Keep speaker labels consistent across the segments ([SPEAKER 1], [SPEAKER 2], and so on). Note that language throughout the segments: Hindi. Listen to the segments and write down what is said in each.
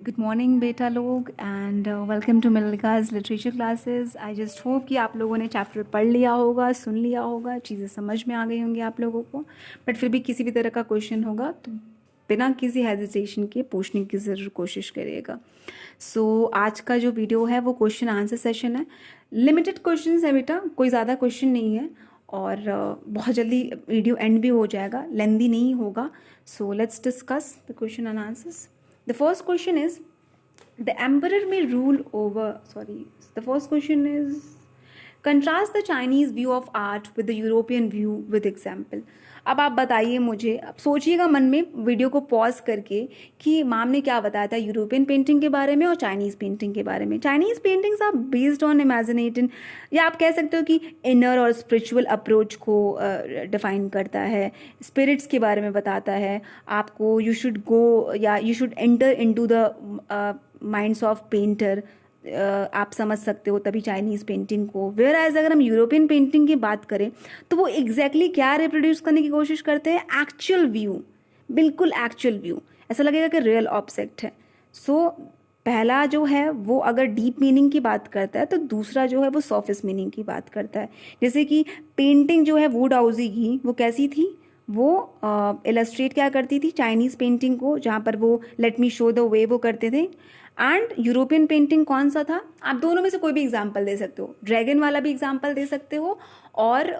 [SPEAKER 1] गुड मॉर्निंग बेटा लोग and welcome to Mallika's literature classes. I just hope कि आप लोगों ने चैप्टर पढ़ लिया होगा, सुन लिया होगा, चीज़ें समझ में आ गई होंगी आप लोगों को। बट फिर भी किसी भी तरह का क्वेश्चन होगा तो बिना किसी हेजिटेशन के पूछने की ज़रूर कोशिश करिएगा। सो आज का जो वीडियो है वो क्वेश्चन आंसर सेशन है। लिमिटेड क्वेश्चन है बेटा, कोई ज़्यादा क्वेश्चन नहीं है और बहुत जल्दी वीडियो एंड भी हो जाएगा, लेंदी नहीं होगा। So let's discuss the question and answers. The first question is, the emperor may rule over, the first question is, contrast the Chinese view of art with the European view with example. अब आप बताइए मुझे, अब सोचिएगा मन में वीडियो को पॉज करके कि मैम ने क्या बताया था यूरोपियन पेंटिंग के बारे में और चाइनीज़ पेंटिंग के बारे में. Chinese paintings are based on imaginating, या आप कह सकते हो कि इनर और स्पिरिचुअल अप्रोच को डिफाइन करता है, स्पिरिट्स के बारे में बताता है आपको. यू शुड गो या you should enter into the minds of painter, आप समझ सकते हो तभी चाइनीज़ पेंटिंग को. वेयर एज अगर हम यूरोपियन पेंटिंग की बात करें तो वो एग्जैक्टली क्या रिप्रोड्यूस करने की कोशिश करते हैं, एक्चुअल व्यू, बिल्कुल एक्चुअल व्यू, ऐसा लगेगा कि रियल ऑब्जेक्ट है. सो पहला जो है वो अगर डीप मीनिंग की बात करता है तो दूसरा जो है वो सॉफिस्ट मीनिंग की बात करता है. जैसे कि पेंटिंग जो है वुडाउजी की, वो कैसी थी, वो इलस्ट्रेट क्या करती थी चाइनीज़ पेंटिंग को, जहाँ पर वो let me show the way वो करते थे. एंड यूरोपियन पेंटिंग कौन सा था, आप दोनों में से कोई भी एग्जाम्पल दे सकते हो. ड्रैगन वाला भी एग्जाम्पल दे सकते हो और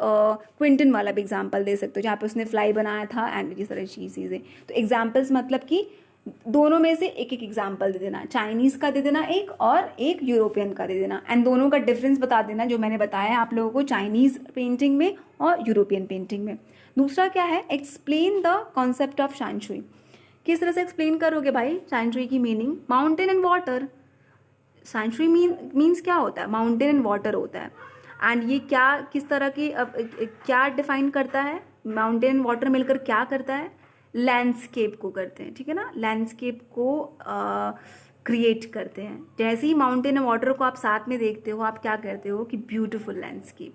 [SPEAKER 1] क्विंटन वाला भी एग्जाम्पल दे सकते हो, जहाँ पे उसने फ्लाई बनाया था एंड इस तरह चीज़ें. तो एग्जाम्पल्स मतलब कि दोनों में से एक एक एग्जाम्पल दे देना, चाइनीज़ का दे देना एक और एक यूरोपियन का दे देना, एंड दोनों का डिफरेंस बता देना जो मैंने बताया आप लोगों को चाइनीज़ पेंटिंग में और यूरोपियन पेंटिंग में. दूसरा क्या है, explain the concept of shanshui. किस तरह से एक्सप्लेन करोगे भाई शानशुई की meaning. Mountain and water, shanshui means क्या होता है, माउंटेन एंड वाटर होता है. एंड ये क्या किस तरह की क्या डिफाइन करता है, माउंटेन एंड वाटर मिलकर क्या करता है, लैंडस्केप को करते हैं, ठीक है ना, लैंडस्केप को क्रिएट करते हैं. जैसे ही माउंटेन एंड वाटर को आप साथ में देखते हो, आप क्या करते हो कि ब्यूटीफुल लैंडस्केप.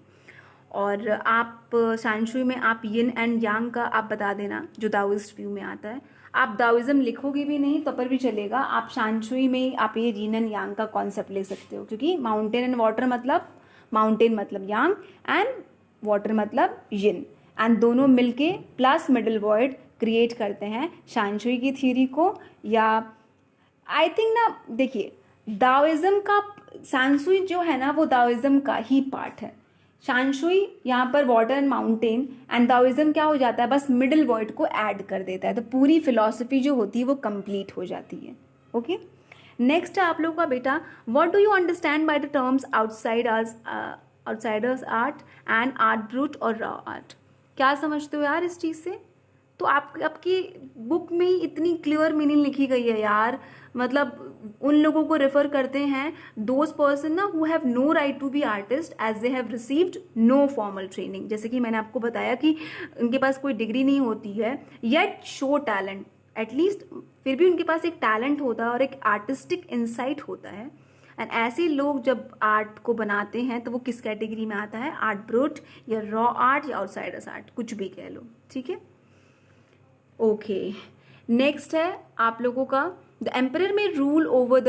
[SPEAKER 1] और आप शानशुई में आप यिन एंड यांग का आप बता देना जो दाओइस्ट व्यू में आता है. आप दाओइज्म लिखोगे भी नहीं तो पर भी चलेगा, आप शानशुई में आप ये यिन एंड यांग का कॉन्सेप्ट ले सकते हो, क्योंकि माउंटेन एंड वाटर मतलब माउंटेन मतलब यांग एंड वाटर मतलब यिन, एंड दोनों मिलके प्लस मिडिल वर्ड क्रिएट करते हैं शानशुई की थ्योरी को. या आई थिंक ना, देखिए दाओइज्म का शानशुई जो है ना वो दाओइज्म का ही पार्ट है. शानशुई यहाँ पर वाटर एंड माउंटेन, एंड दाओइज्म क्या हो जाता है, बस मिडिल वर्ड को ऐड कर देता है, तो पूरी फिलॉसफी जो होती है वो कंप्लीट हो जाती है. ओके, नेक्स्ट है आप लोगों का बेटा, what do you understand by the terms outsiders art and art brute और रॉ आर्ट. क्या समझते हो यार इस चीज़ से. तो आपकी बुक में ही इतनी क्लियर मीनिंग लिखी गई है यार, मतलब उन लोगों को रेफर करते हैं, दोज पर्सन ना who have no right to be artist as they have received no formal training. जैसे कि मैंने आपको बताया कि उनके पास कोई डिग्री नहीं होती है, येट शो टैलेंट, एटलीस्ट फिर भी उनके पास एक टैलेंट होता है और एक आर्टिस्टिक इंसाइट होता है. एंड ऐसे लोग जब आर्ट को बनाते हैं तो वो किस कैटेगरी में आता है, आर्ट ब्रूट या रॉ आर्ट या आउटसाइडर्स आर्ट, कुछ भी कह लो, ठीक है. ओके, नेक्स्ट है आप लोगों का, द एम्परर में rule over the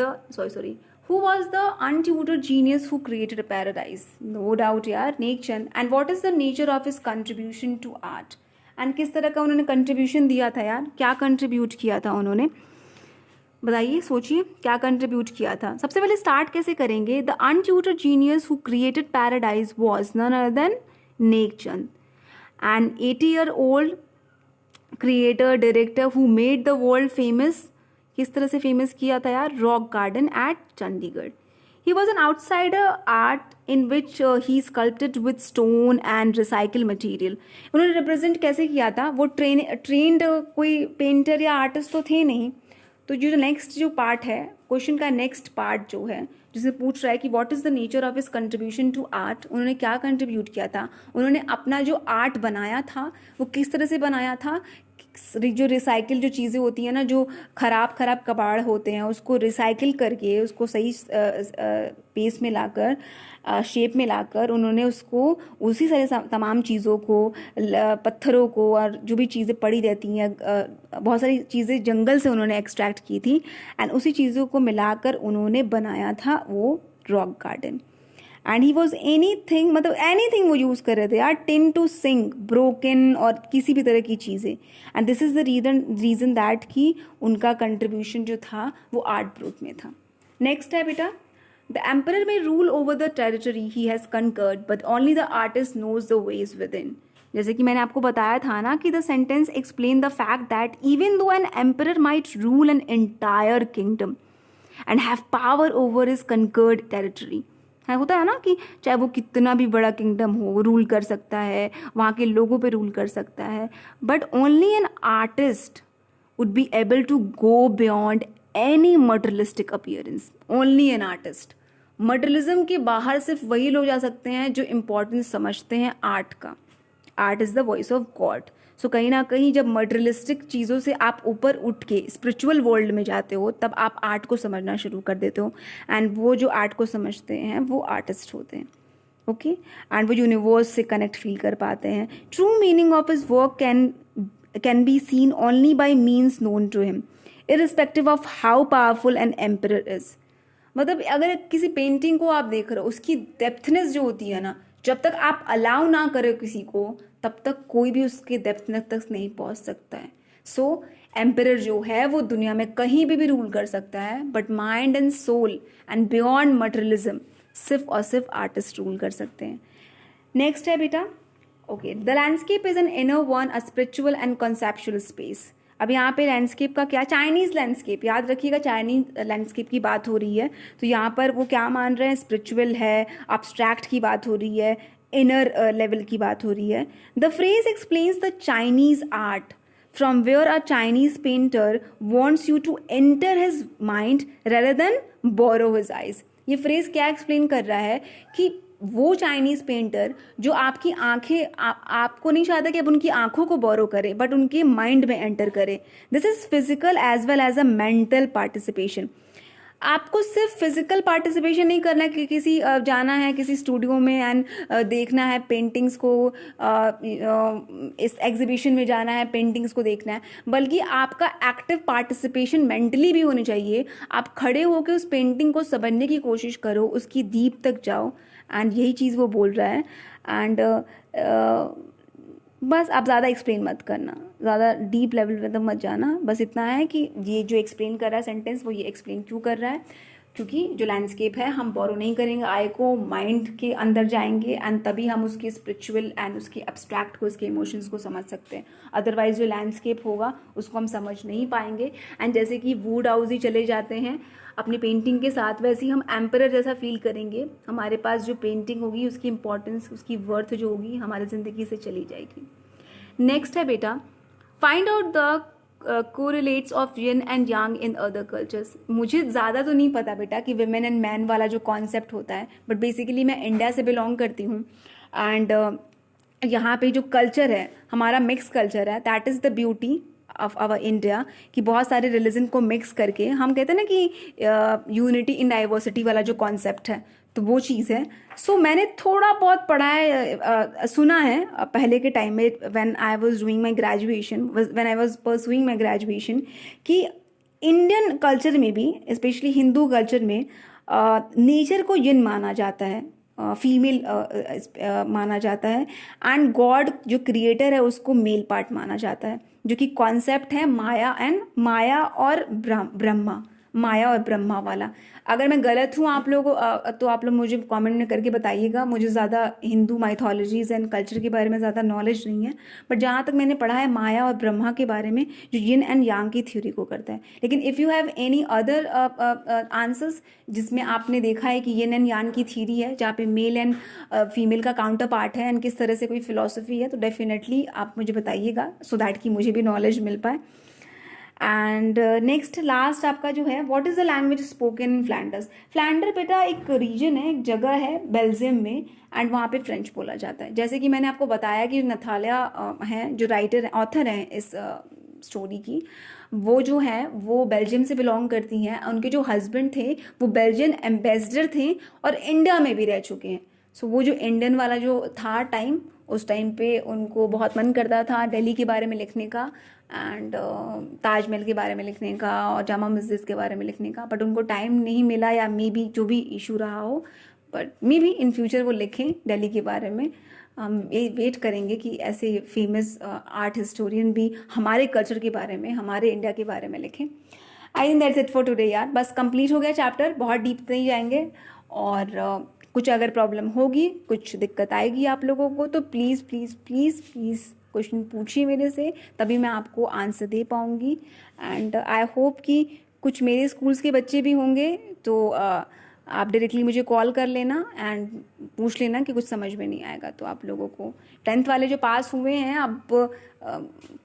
[SPEAKER 1] who was the untutored genius who created a paradise. No doubt यार, Nekchand. And what is the nature of his contribution to art, एंड किस तरह का उन्होंने कंट्रीब्यूशन दिया था यार, क्या कंट्रीब्यूट किया था उन्होंने, बताइए, सोचिए क्या कंट्रीब्यूट किया था. सबसे पहले स्टार्ट कैसे करेंगे, the untutored genius who created paradise was none other than Nekchand, and 80-year old creator director who made the world famous. किस तरह से फेमस किया था यार, rock garden at Chandigarh. He was an outsider art in which he sculpted with stone and recycle material. उन्होंने रिप्रेजेंट कैसे किया था, वो ट्रेंड कोई पेंटर या आर्टिस्ट तो थे नहीं. तो जो नेक्स्ट जो पार्ट है क्वेश्चन का, नेक्स्ट पार्ट जो है जिसमें पूछ रहा है कि what is the nature of his contribution to art, उन्होंने क्या कंट्रीब्यूट किया था, उन्होंने अपना जो आर्ट बनाया था वो किस तरह से बनाया था, जो रिसाइकिल जो चीज़ें होती हैं ना, जो खराब कबाड़ होते हैं, उसको रिसाइकिल करके उसको सही पेस में लाकर, शेप में लाकर, उन्होंने उसको उसी सारे तमाम चीज़ों को, पत्थरों को और जो भी चीज़ें पड़ी रहती हैं, बहुत सारी चीज़ें जंगल से उन्होंने एक्सट्रैक्ट की थी एंड उसी चीज़ों को मिलाकर उन्होंने बनाया था वो rock garden. And he was any thing, मतलब एनी थिंग वो यूज़ कर रहे थे यार, टिन टू सिंक, ब्रोकन और किसी भी तरह की चीज़ें। And this is the reason that कि उनका कंट्रीब्यूशन जो था वो आर्ट ग्रोथ में था। नेक्स्ट है बेटा, द एम्परर में rule over the territory he has conquered but only the artist knows the ways within. जैसे कि मैंने आपको बताया था ना कि the sentence explain the fact that even though an emperor might rule an entire kingdom and have power over his conquered territory, है होता है ना कि चाहे वो कितना भी बड़ा किंगडम हो, वो रूल कर सकता है, वहाँ के लोगों पे रूल कर सकता है, but only an artist would be able to go beyond any materialistic appearance. Only an artist, materialism के बाहर सिर्फ वही लोग जा सकते हैं जो इम्पोर्टेंस समझते हैं आर्ट का। Art is the voice of God. So कहीं ना कहीं जब मटेरियलिस्टिक चीज़ों से आप ऊपर उठ के स्पिरिचुअल वर्ल्ड में जाते हो, तब आप आर्ट को समझना शुरू कर देते हो एंड वो जो आर्ट को समझते हैं वो आर्टिस्ट होते हैं। ओके, एंड वो यूनिवर्स से कनेक्ट फील कर पाते हैं। True meaning of his work can be seen only by means known to him irrespective of how powerful an emperor is. मतलब अगर किसी पेंटिंग को आप देख रहे हो, उसकी डेप्थनेस जो होती है ना, जब तक आप अलाउ ना करें किसी को, तब तक कोई भी उसके डेप्थनेस तक नहीं पहुंच सकता है। सो एम्परर जो है वो दुनिया में कहीं भी रूल कर सकता है, but mind and soul and beyond materialism सिर्फ और सिर्फ आर्टिस्ट रूल कर सकते हैं। नेक्स्ट है बेटा, okay, the landscape is an inner one, a spiritual and conceptual space. अब यहाँ पे लैंडस्केप का क्या, चाइनीज लैंडस्केप, याद रखिएगा चाइनीज लैंडस्केप की बात हो रही है, तो यहाँ पर वो क्या मान रहे हैं, स्पिरिचुअल है, अब्स्ट्रैक्ट की बात हो रही है, इनर लेवल की बात हो रही है। The phrase explains the Chinese art from where a Chinese painter wants you to enter his mind rather than borrow his eyes. ये फ्रेज क्या एक्सप्लेन कर रहा है कि वो चाइनीज पेंटर जो आपकी आंखें आपको नहीं चाहता कि अब उनकी आंखों को बोरो करे, बट उनके माइंड में एंटर करे। This is physical as well as a mental participation. आपको सिर्फ फिजिकल पार्टिसिपेशन नहीं करना है कि किसी जाना है किसी स्टूडियो में एंड देखना है पेंटिंग्स को, इस एग्जीबिशन में जाना है पेंटिंग्स को देखना है, बल्कि आपका एक्टिव पार्टिसिपेशन मेंटली भी होनी चाहिए। आप खड़े होकर उस पेंटिंग को समझने की कोशिश करो, उसकी डीप तक जाओ, एंड यही चीज़ वो बोल रहा है। एंड बस आप ज़्यादा एक्सप्लेन मत करना, ज़्यादा डीप लेवल में तो मत जाना, बस इतना है कि ये जो एक्सप्लेन कर रहा है सेंटेंस, वो ये एक्सप्लेन क्यों कर रहा है, क्योंकि जो लैंडस्केप है हम बोरो नहीं करेंगे आई को, माइंड के अंदर जाएंगे एंड तभी हम उसके स्पिरिचुअल एंड उसके एब्स्ट्रैक्ट को, उसके इमोशंस को समझ सकते हैं। अदरवाइज जो लैंडस्केप होगा उसको हम समझ नहीं पाएंगे। एंड जैसे कि वुड हाउस ही चले जाते हैं अपनी पेंटिंग के साथ, वैसे ही हम एम्परर जैसा फील करेंगे। हमारे पास जो पेंटिंग होगी उसकी इंपॉर्टेंस, उसकी वर्थ जो होगी हमारी ज़िंदगी से चली जाएगी। नेक्स्ट है बेटा, find out the correlates of yin and yang in other cultures. मुझे ज़्यादा तो नहीं पता बेटा कि विमेन एंड मैन वाला जो कॉन्सेप्ट होता है, बट बेसिकली मैं इंडिया से बिलोंग करती हूँ एंड यहाँ पे जो कल्चर है हमारा मिक्स कल्चर है, that is the beauty of our India, कि बहुत सारे रिलीजन को मिक्स करके हम कहते हैं ना कि यूनिटी इन डाइवर्सिटी वाला जो कॉन्सेप्ट है, तो वो चीज़ है। सो मैंने थोड़ा बहुत पढ़ा है, सुना है पहले के टाइम में, when I was doing my graduation, when I was pursuing my graduation, कि इंडियन कल्चर में भी, स्पेशली हिंदू कल्चर में, नेचर को यिन माना जाता है, फीमेल माना जाता है, एंड गॉड जो क्रिएटर है उसको मेल पार्ट माना जाता है, जो कि कॉन्सेप्ट है माया और ब्रह्मा, माया और ब्रह्मा वाला। अगर मैं गलत हूँ आप लोगों तो आप लोग मुझे कमेंट में करके बताइएगा, मुझे ज़्यादा हिंदू माइथोलॉजीज़ एंड कल्चर के बारे में ज़्यादा नॉलेज नहीं है, बट जहाँ तक मैंने पढ़ा है माया और ब्रह्मा के बारे में, जो यिन एंड यांग की थ्योरी को करता है। लेकिन if you have any other answers जिसमें आपने देखा है कि यिन एंड यांग की थ्योरी है, जहाँ पे मेल एंड फीमेल का काउंटर पार्ट है, एंड किस तरह से कोई फिलोसफी है, तो डेफिनेटली आप मुझे बताइएगा, सो दैट कि मुझे भी नॉलेज मिल पाए। एंड नेक्स्ट लास्ट आपका जो है, what is the language spoken in Flanders. Flanders बेटा एक रीजन है, एक जगह है बेल्जियम में, एंड वहाँ पे फ्रेंच बोला जाता है। जैसे कि मैंने आपको बताया कि नथालिया हैं जो राइटर ऑथर हैं इस स्टोरी की, वो जो है वो बेल्जियम से बिलोंग करती हैं। उनके जो हस्बैंड थे वो बेल्जियन एम्बेसडर थे और इंडिया में भी रह चुके हैं। सो वो जो इंडियन वाला जो था टाइम, उस टाइम पे उनको बहुत मन करता था दिल्ली के बारे में लिखने का एंड ताजमहल के बारे में लिखने का और जामा मस्जिद के बारे में लिखने का, बट उनको टाइम नहीं मिला या मे बी जो भी इशू रहा हो, but may be in future वो लिखें दिल्ली के बारे में। हम ये वेट करेंगे कि ऐसे फेमस आर्ट हिस्टोरियन भी हमारे कल्चर के बारे में, हमारे इंडिया के बारे में लिखें। I think that's it for today यार, बस कंप्लीट हो गया चैप्टर, बहुत डीप नहीं जाएंगे। और कुछ अगर प्रॉब्लम होगी, कुछ दिक्कत आएगी आप लोगों को, तो please please please please question पूछिए मेरे से, तभी मैं आपको आंसर दे पाऊँगी। एंड आई होप कि कुछ मेरे स्कूल्स के बच्चे भी होंगे, तो आप डायरेक्टली मुझे कॉल कर लेना एंड पूछ लेना कि कुछ समझ में नहीं आएगा तो आप लोगों को। 10th वाले जो पास हुए हैं, अब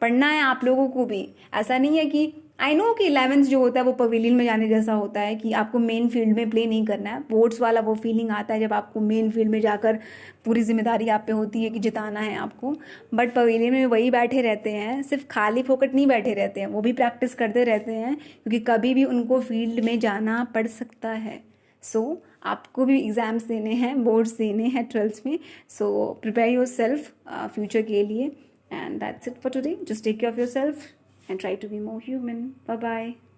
[SPEAKER 1] पढ़ना है आप लोगों को भी। ऐसा नहीं है कि आई नो कि 11th जो होता है वो पवेलियन में जाने जैसा होता है कि आपको मेन फील्ड में प्ले नहीं करना है। बोर्ड्स वाला वो फीलिंग आता है जब आपको मेन फील्ड में जाकर पूरी जिम्मेदारी आप पे होती है कि जिताना है आपको। बट पवेलियन में वही बैठे रहते हैं, सिर्फ खाली फोकट नहीं बैठे रहते हैं, वो भी प्रैक्टिस करते रहते हैं क्योंकि कभी भी उनको फील्ड में जाना पड़ सकता है। सो आपको भी एग्ज़ाम्स देने हैं, बोर्ड्स देने हैं 12th में। सो प्रिपेयर योर सेल्फ फ्यूचर के लिए। And that's it for today. Just take care of yourself and try to be more human. Bye bye.